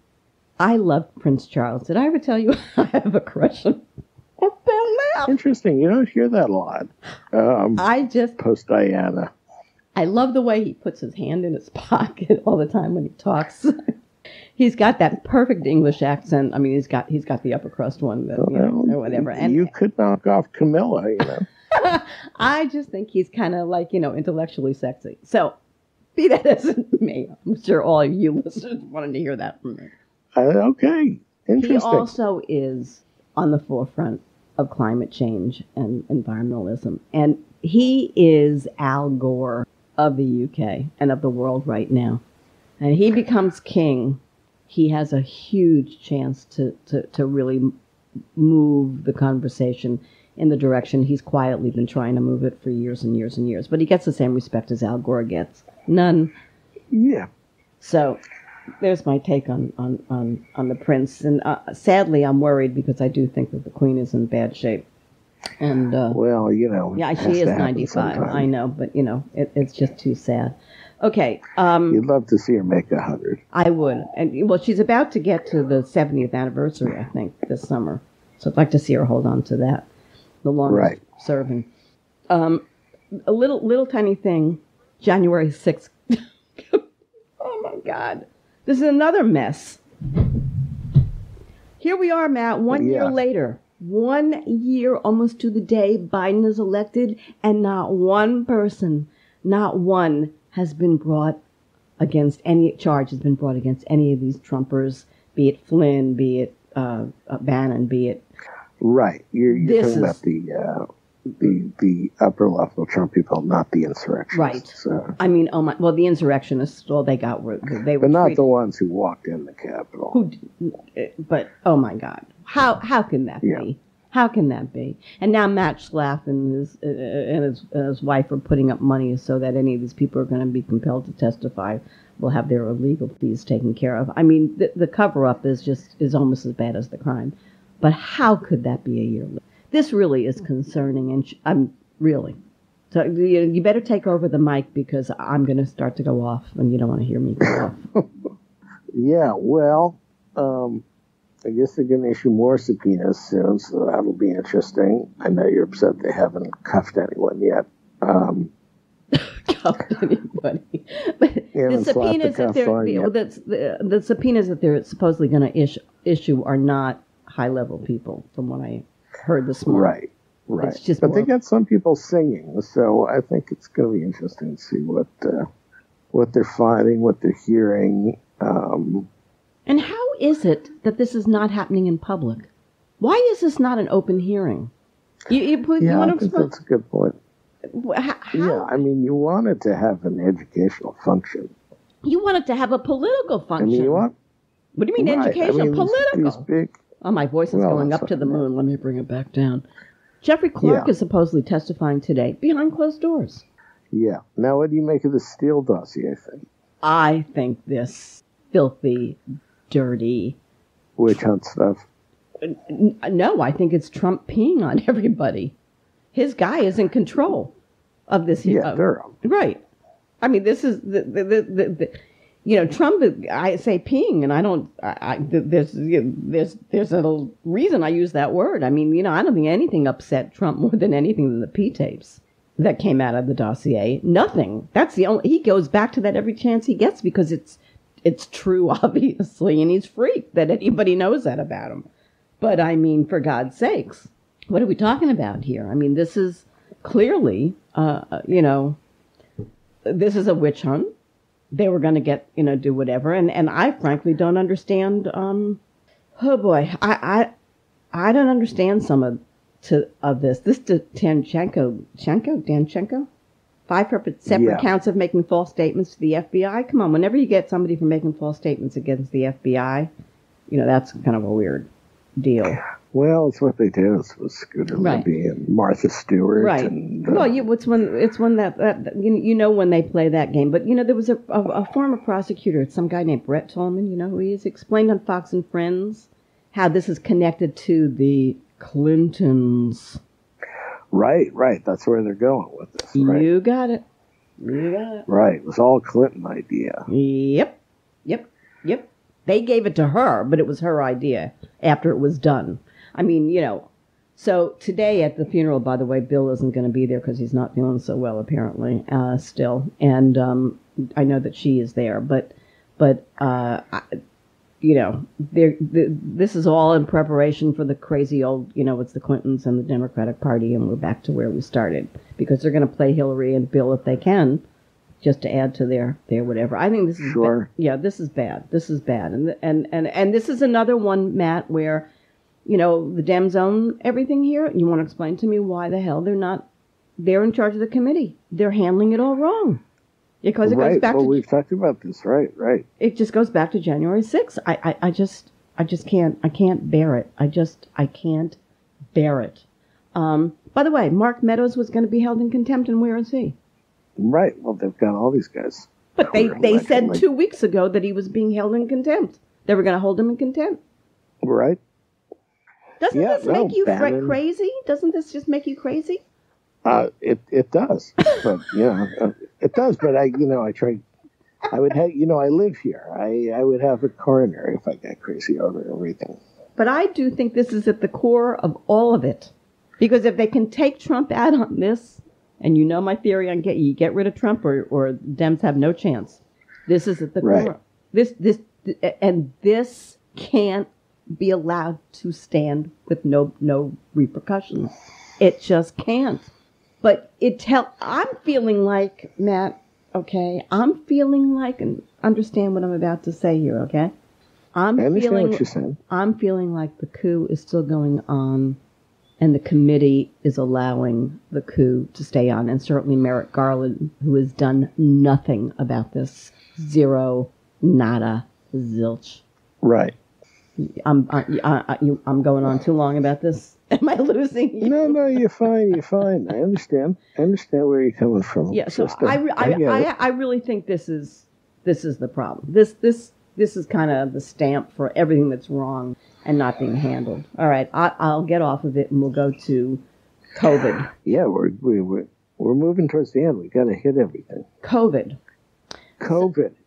I love Prince Charles. Did I ever tell you I have a crush on Bill? Interesting. You don't hear that a lot. I just post Diana. I love the way he puts his hand in his pocket all the time when he talks. He's got that perfect English accent. I mean, he's got the upper crust one, that, you know, or whatever. And you could knock off Camilla, you know. I just think he's kind of like, you know, intellectually sexy. So, be that as it may, I'm sure all of you listeners wanted to hear that from me. Okay, interesting. He also is on the forefront of climate change and environmentalism, and he is Al Gore of the UK and of the world right now. And he becomes king, he has a huge chance to really move the conversation in the direction he's quietly been trying to move it for years and years and years. But he gets the same respect as Al Gore gets. None. Yeah. So there's my take on the prince. And sadly, I'm worried, because I do think that the queen is in bad shape. And well, you know, yeah, she is 95. Sometime. I know, but you know, it's just too sad. Okay. You'd love to see her make 100. I would. And well, she's about to get to the 70th anniversary, I think, this summer. So I'd like to see her hold on to that. The longest serving. A little tiny thing. January 6th. Oh my God. This is another mess. Here we are, Matt, 1 year later. 1 year almost to the day Biden is elected, and not one person, not one, has been brought against any charge has been brought against any of these Trumpers, be it Flynn, be it Bannon, be it. Right. You're talking about the upper level Trump people, not the insurrectionists. Right. So. I mean, the insurrectionists, all they got were they were. But not the ones who walked in the Capitol. But oh my God, how can that be? How can that be? And now Matt Schlaff and his wife are putting up money so that any of these people are going to be compelled to testify will have their illegal fees taken care of. I mean, the cover-up is almost as bad as the crime. But how could that be a year later? This really is concerning, and I'm really. So you better take over the mic, because I'm going to start to go off, and you don't want to hear me go off. Yeah, well, I guess they're going to issue more subpoenas soon, so that'll be interesting. I know you're upset they haven't cuffed anyone yet. Cuffed anybody? But the subpoenas the subpoenas that they're supposedly going to issue are not high-level people, from what I heard this morning. Right. It's just but they got some people singing, so I think it's going to be interesting to see what they're finding, what they're hearing. And how is it that this is not happening in public? Why is this not an open hearing? You I think that's a good point. How? Yeah, I mean, you want it to have an educational function. You want it to have a political function. I mean, what do you mean educational? Political. These big. Oh, my voice is going up to the moon. Let me bring it back down. Jeffrey Clark is supposedly testifying today behind closed doors. Yeah. Now, what do you make of the Steele dossier thing? I think this filthy, dirty witch hunt stuff. No, I think it's Trump peeing on everybody. His guy is in control of this. Yeah, Durham. Right. I mean, this is Trump. I say peeing, and I don't. There's a reason I use that word. I mean, I don't think anything upset Trump more than anything than the P tapes that came out of the dossier. Nothing. That's the only. He goes back to that every chance he gets, because it's it's true, obviously, and he's freaked that anybody knows that about him. But I mean, for God's sakes, what are we talking about here? I mean, this is clearly, this is a witch hunt. They were going to get, do whatever. And I frankly don't understand. Oh boy, I don't understand some of this. This Danchenko, 5 separate counts of making false statements to the FBI. Come on, whenever you get somebody for making false statements against the FBI, that's kind of a weird deal. Well, it's what they do. It's with Scooter Libby and Martha Stewart. Right. And, well, it's when that when they play that game. But there was a former prosecutor, some guy named Brett Tolman. You know who he is? Explained on Fox and Friends how this is connected to the Clintons. Right. That's where they're going with this. Right? You got it. Right. It was all a Clinton idea. Yep. They gave it to her, but it was her idea after it was done. I mean, so today at the funeral, by the way, Bill isn't going to be there because he's not feeling so well, apparently, still. And I know that she is there. But this is all in preparation for the crazy old, it's the Clintons and the Democratic Party, and we're back to where we started. Because they're going to play Hillary and Bill if they can, just to add to their whatever. I think this is this is bad. This is bad. And this is another one, Matt, where, the Dems own everything here. You want to explain to me why the hell they're in charge of the committee. They're handling it all wrong. Because it goes back we've talked about this. Right. It just goes back to January 6th. I just can't bear it. I can't bear it. By the way, Mark Meadows was going to be held in contempt, and where is he? Right. Well, they've got all these guys. But they said 2 weeks ago that he was being held in contempt. They were going to hold him in contempt. Right. Doesn't this make you crazy? Doesn't this just make you crazy? It does. But it does. But I try. I would have. I live here. I would have a coronary if I got crazy over everything. But I do think this is at the core of all of it, because if they can take Trump out on this. And my theory on you get rid of Trump or Dems have no chance. This is at the core. This can't be allowed to stand with no repercussions. It just can't. But I'm feeling like, Matt, okay? I'm feeling like, and understand what I'm about to say here, okay? I understand what you're saying. I'm feeling like the coup is still going on. And the committee is allowing the coup to stay on. And certainly Merrick Garland, who has done nothing about this. Zero, nada, zilch. Right. I'm going on too long about this. Am I losing you? No, you're fine. I understand where you're coming from. Yeah, so I really think this is the problem. This is kind of the stamp for everything that's wrong and not being handled. All right, I'll get off of it and we'll go to COVID. Yeah, we're moving towards the end. We got to hit everything. COVID.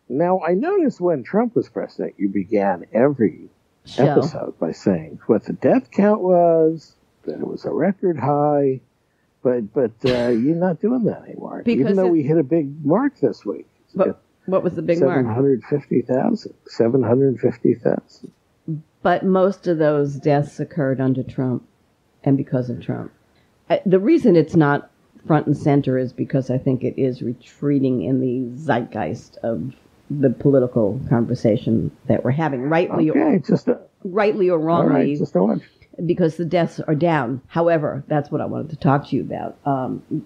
Now, I noticed when Trump was president, you began every episode by saying what the death count was, that it was a record high, but you're not doing that anymore. Even though we hit a big mark this week. What was the big mark? 750,000. But most of those deaths occurred under Trump and because of Trump. The reason it's not front and center is because I think it is retreating in the zeitgeist of the political conversation that we're having, rightly or wrongly, all right, just because the deaths are down. However, that's what I wanted to talk to you about.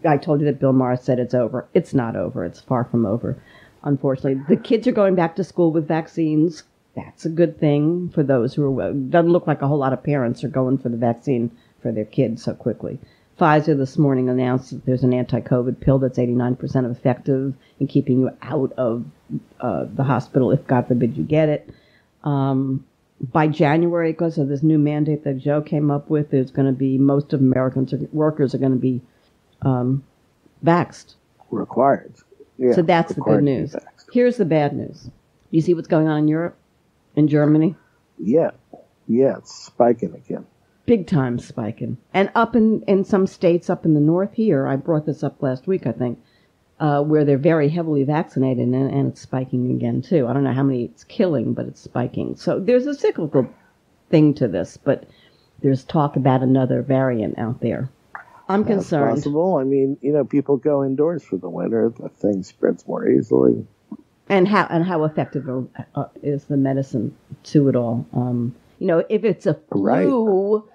I told you that Bill Maher said it's over. It's not over. It's far from over. Unfortunately, the kids are going back to school with vaccines. That's a good thing for those who are. Doesn't look like a whole lot of parents are going for the vaccine for their kids so quickly. Pfizer this morning announced that there's an anti-COVID pill that's 89% effective in keeping you out of the hospital if, God forbid, you get it. By January, because of this new mandate that Joe came up with, there's going to be most of Americans workers are going to be vaxxed. Required. Yeah, so that's the good news. Here's the bad news. You see what's going on in Europe? In Germany? Yeah, it's spiking again. Big time spiking. And up in some states up in the north here, I brought this up last week, I think, where they're very heavily vaccinated, and it's spiking again, too. I don't know how many it's killing, but it's spiking. So there's a cyclical thing to this, but there's talk about another variant out there. I'm concerned. Possible. I mean, people go indoors for the winter. The thing spreads more easily. And how effective is the medicine to it all? If it's a flu,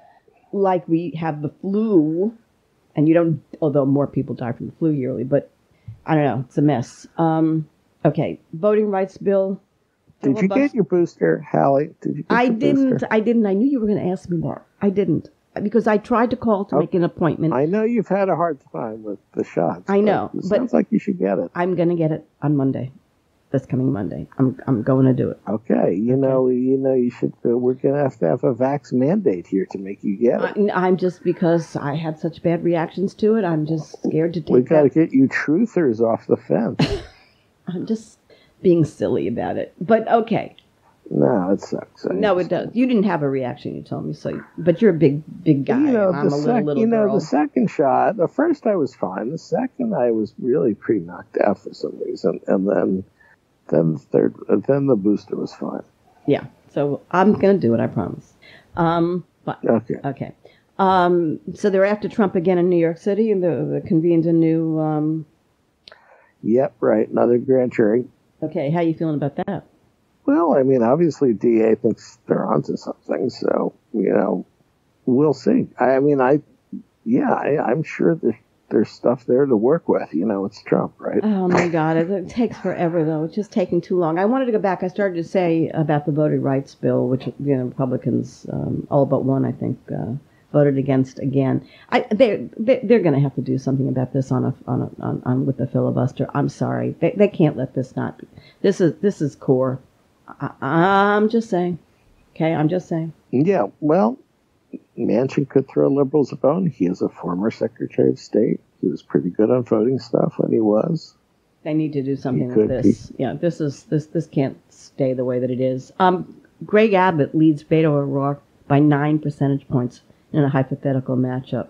like we have the flu, and you don't, although more people die from the flu yearly, but I don't know, it's a mess. Okay, voting rights bill. Did you get your booster, Hallie? Did you get I didn't. Booster? I didn't. I knew you were going to ask me that. I didn't. Because I tried to call to make an appointment. I know you've had a hard time with the shots. I know. It sounds like you should get it. I'm going to get it on Monday. This coming Monday. I'm going to do it. Okay. You should. We're going to have a vax mandate here to make you get it. I'm just, because I had such bad reactions to it, I'm just scared to take it. We've got to get you truthers off the fence. I'm just being silly about it. But okay. No, it sucks. No, it does. You didn't have a reaction, you told me. So, but you're a big guy. I'm a little girl. The second shot, the first I was fine. The second I was really pretty knocked out for some reason, and then the booster was fine. Yeah. So I'm gonna do it. I promise. But, okay. So they're after Trump again in New York City, and they convened a new. Yep. Right. Another grand jury. Okay. How you feeling about that? Well, I mean, obviously DA thinks they're onto something, so, we'll see. I'm sure there's stuff there to work with. It's Trump, right? Oh, my God. It takes forever, though. It's just taking too long. I wanted to go back. I started to say about the voting rights bill, which, Republicans, all but one, I think, voted against again. They're going to have to do something about this on with the filibuster. I'm sorry. They can't let this not be. This is core. I'm just saying. Okay, I'm just saying. Yeah, well, Manchin could throw liberals a bone. He is a former Secretary of State. He was pretty good on voting stuff when he was. They need to do something with this. This can't stay the way that it is. Greg Abbott leads Beto O'Rourke by 9 percentage points in a hypothetical matchup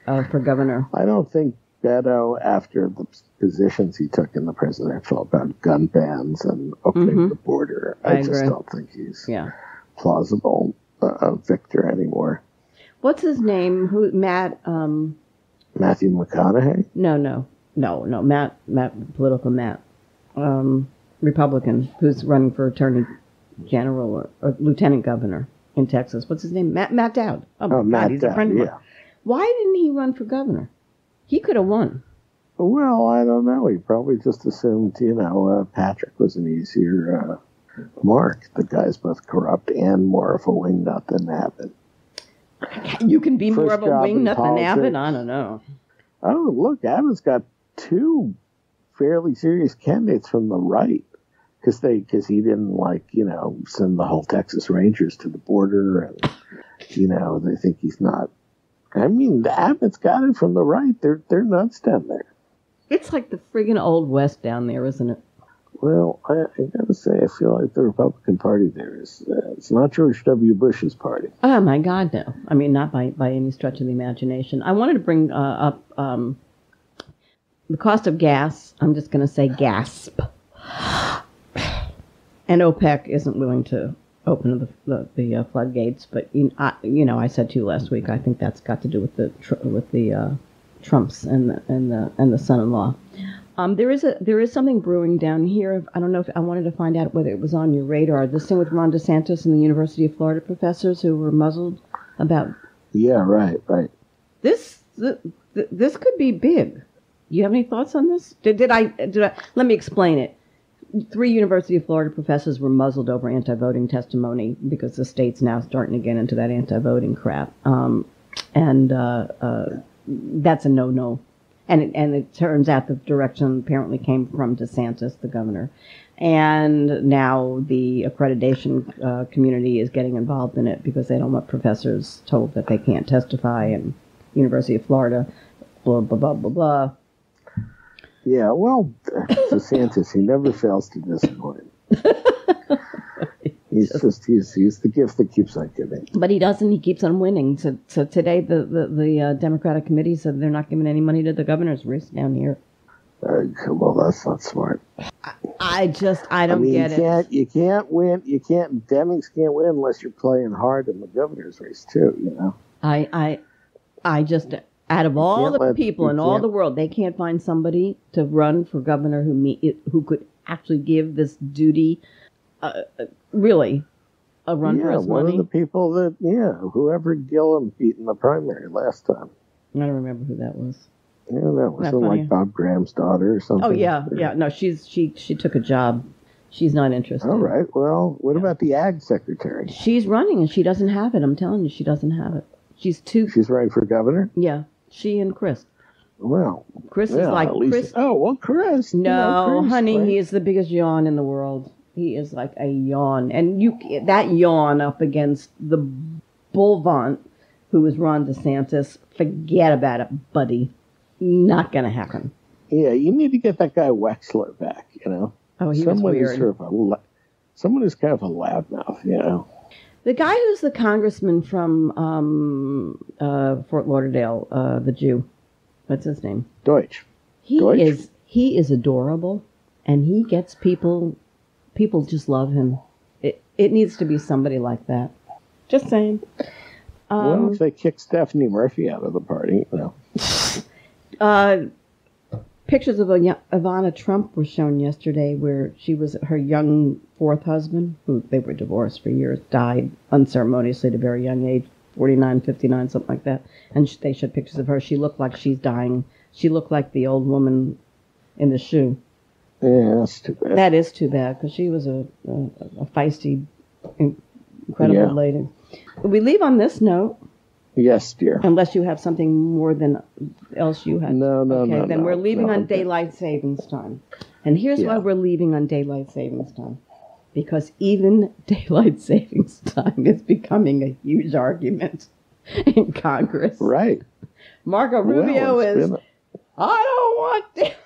for governor. I don't think Beto, after the positions he took in the presidential about gun bans and opening the border, I just don't think he's plausible victor anymore. What's his name? Matthew McConaughey? No. Matt, political Matt, Republican, who's running for attorney general or lieutenant governor in Texas. What's his name? Matt Dowd. Oh, Matt he's Dowd, a friend of mine. Why didn't he run for governor? He could have won. Well, I don't know. He probably just assumed, Patrick was an easier mark. The guy's both corrupt and more of a wingnut than Abbott. You can be more of a wingnut than Abbott? I don't know. Oh, look, Abbott's got 2 fairly serious candidates from the right because he didn't send the whole Texas Rangers to the border, and they think he's not. I mean, Abbott's got it from the right. They're nuts down there. It's like the friggin' Old West down there, isn't it? Well, I gotta say, I feel like the Republican Party there is, it's not George W. Bush's party. Oh, my God, no. I mean, not by any stretch of the imagination. I wanted to bring up the cost of gas. I'm just going to say gasp. And OPEC isn't willing to open the floodgates, but I said to you last week, I think that's got to do with the Trumps and the son-in-law. There is something brewing down here. I don't know if I wanted to find out whether it was on your radar. This thing with Ron DeSantis and the University of Florida professors who were muzzled about. Yeah, right. This could be big. You have any thoughts on this? Did I? Let me explain it. 3 University of Florida professors were muzzled over anti-voting testimony because the state's now starting to get into that anti-voting crap. That's a no-no. And it turns out the direction apparently came from DeSantis, the governor. And now the accreditation community is getting involved in it because they don't want professors told that they can't testify. And University of Florida, blah, blah, blah, blah, blah. Yeah, well, DeSantis, he never fails to disappoint. He's the gift that keeps on giving. But he doesn't. He keeps on winning. So today the Democratic committee said they're not giving any money to the governor's race down here. Well, that's not smart. I don't get it. You can't win. Demings can't win unless you're playing hard in the governor's race too. You know. I just, out of all the people in all the world, they can't find somebody to run for governor who could actually give this duty, really, a run for his money. One of the people whoever Gillum beat in the primary last time. I don't remember who that was. Yeah, that was like Bob Graham's daughter or something. Oh, yeah. No, she took a job. She's not interested. All right. Well, what about the ag secretary? She's running and she doesn't have it. I'm telling you, she doesn't have it. She's running for governor? Yeah. She and Chris. Well, Chris is like Chris. Oh, well, Chris. No, Chris, honey, right? he is the biggest yawn in the world. He is like a yawn. And that yawn up against the Bullvant, who is Ron DeSantis, forget about it, buddy. Not going to happen. Yeah, you need to get that guy Wexler back, you know. Oh, he was weird. Someone who's kind of a loudmouth, you know. The guy who's the congressman from Fort Lauderdale, the Jew, what's his name? Deutsch. He is adorable, and he gets people just love him. It needs to be somebody like that. Just saying. Well, if they kick Stephanie Murphy out of the party, you know. Pictures of Ivana Trump were shown yesterday where her young fourth husband, who they were divorced for years, died unceremoniously at a very young age, 49, 59, something like that. And they showed pictures of her. She looked like she's dying. She looked like the old woman in the shoe. Yeah, that's too bad. That is too bad, because she was a feisty, incredible lady. We leave on this note. Yes, dear. Unless you have something more than else you have. No. Okay, then we're leaving on daylight savings time. And here's why we're leaving on daylight savings time. Because even daylight savings time is becoming a huge argument in Congress. Right. Marco Rubio I don't want daylight.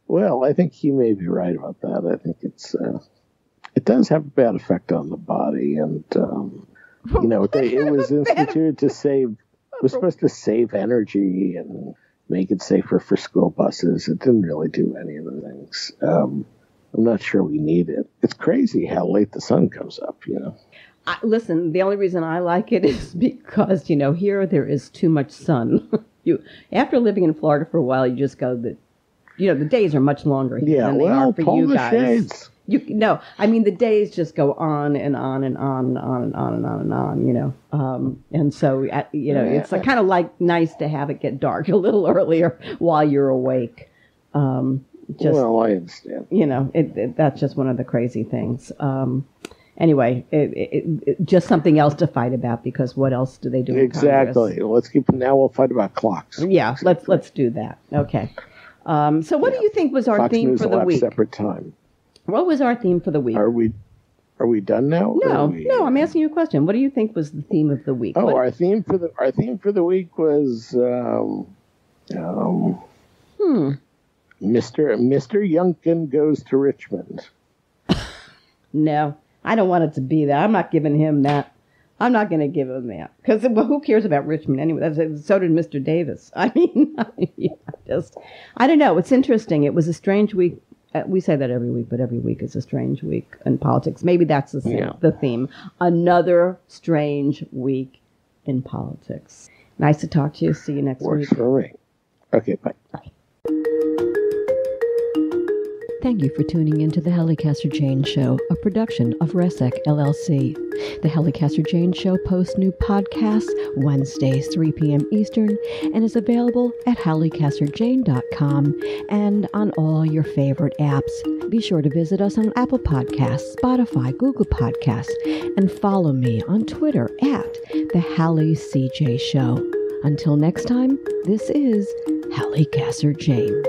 Well, I think he may be right about that. I think it does have a bad effect on the body, and it was instituted to save. It was supposed to save energy and make it safer for school buses. It didn't really do any of the things. I'm not sure we need it. It's crazy how late the sun comes up, you know. Listen, the only reason I like it is because, here there is too much sun. After living in Florida for a while, you just go that, the days are much longer here than they are for you guys. Shades. The days just go on and on and on and on and on and on and on, and so, it's kind of like nice to have it get dark a little earlier while you're awake. Well, I understand. That's just one of the crazy things. Anyway, it just something else to fight about, because what else do they do in Congress? Exactly. We'll fight about clocks. Yeah, let's do that. Okay. So what do you think was our Fox theme News for the week? Separate time. What was our theme for the week? Are we done now? No, I'm asking you a question. What do you think was the theme of the week? Oh, our theme for the week was Mr. Youngkin goes to Richmond. No, I don't want it to be that. I'm not giving him that. I'm not going to give him that, because who cares about Richmond anyway? So did Mr. Davis. I don't know. It's interesting. It was a strange week. We say that every week, but every week is a strange week in politics. Maybe that's the theme. Another strange week in politics. Nice to talk to you. See you next week. Works for me. Okay, bye. Bye. Thank you for tuning in to the Helicaster Jane Show, a production of Resec LLC. The Helicaster Jane Show posts new podcasts Wednesdays, 3 p.m. Eastern, and is available at helicasterjane.com and on all your favorite apps. Be sure to visit us on Apple Podcasts, Spotify, Google Podcasts, and follow me on Twitter at The Hallie CJ Show. Until next time, this is Helicaster Jane.